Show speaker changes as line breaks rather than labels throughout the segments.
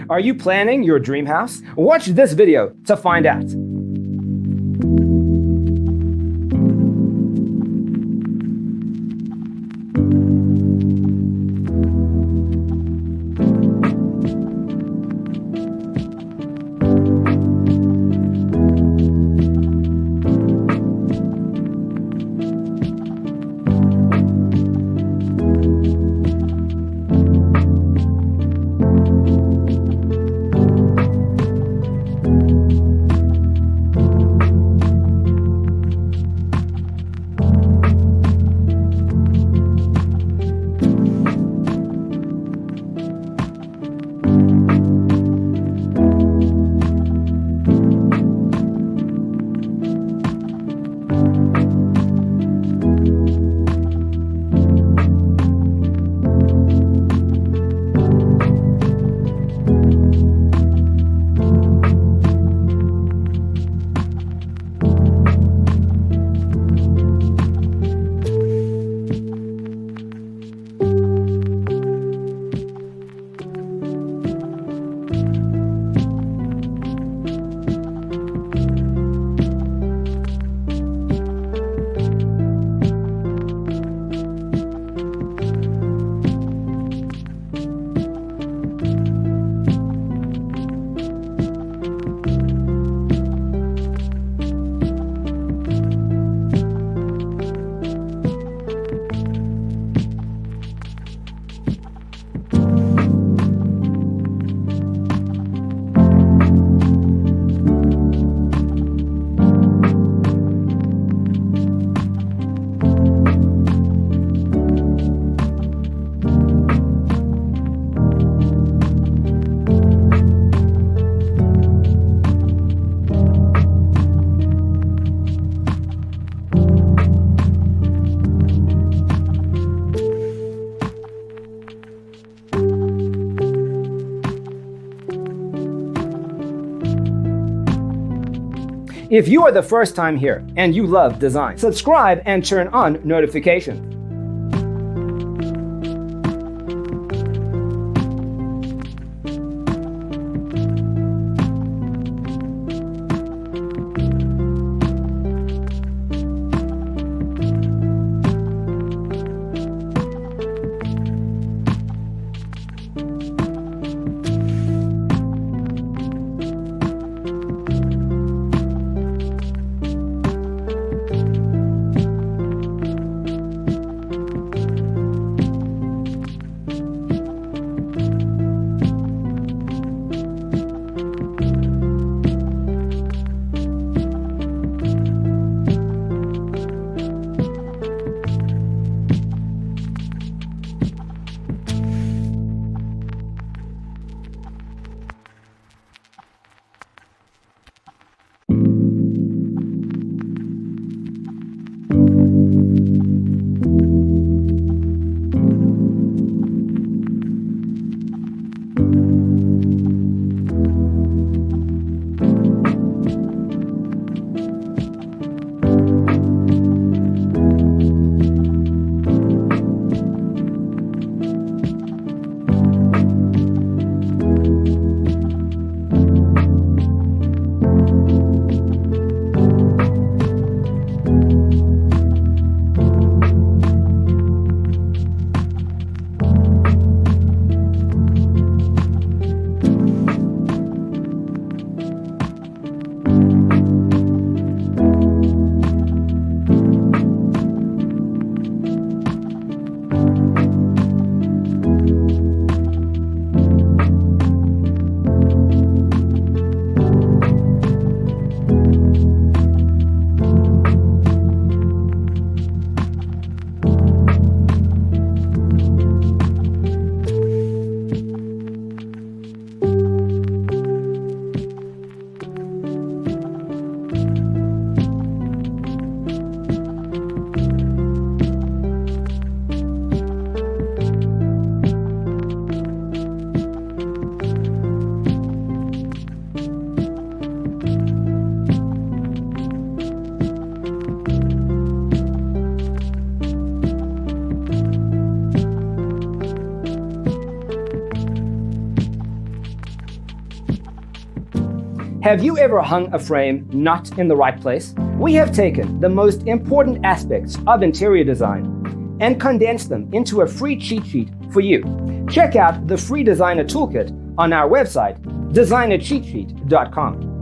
Are you planning your dream house? Watch this video to find out. If you are the first time here and you love design, subscribe and turn on notifications. Have you ever hung a frame not in the right place? We have taken the most important aspects of interior design and condensed them into a free cheat sheet for you. Check out the free designer toolkit on our website, designercheatsheet.com.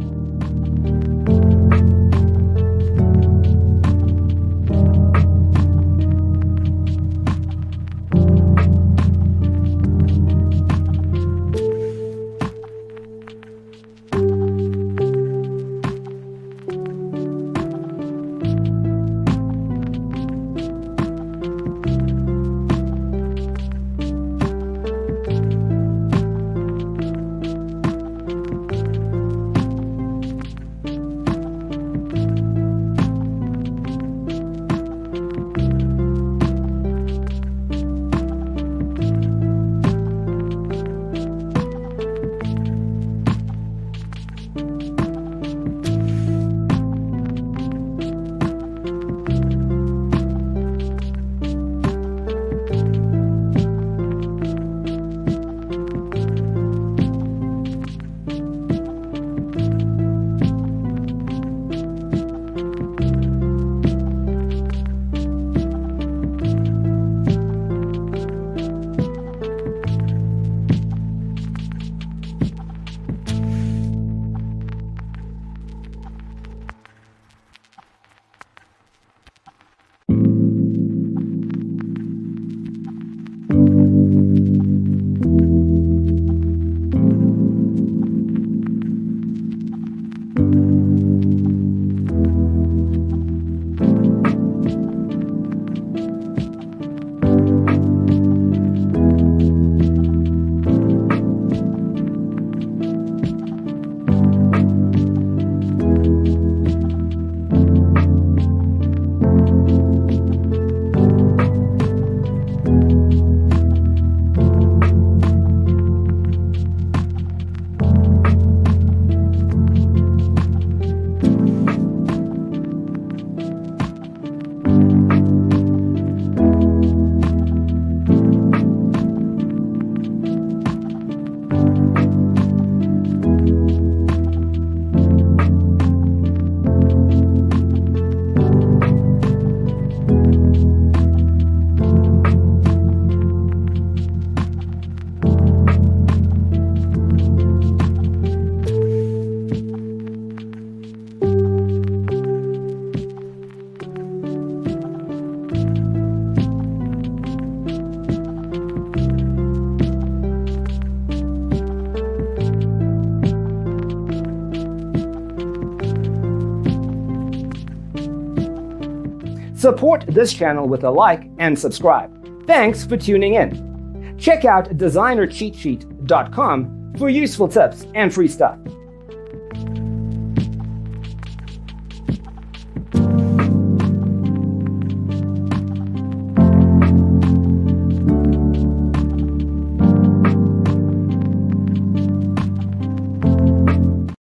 Support this channel with a like and subscribe. Thanks for tuning in. Check out designercheatsheet.com for useful tips and free stuff.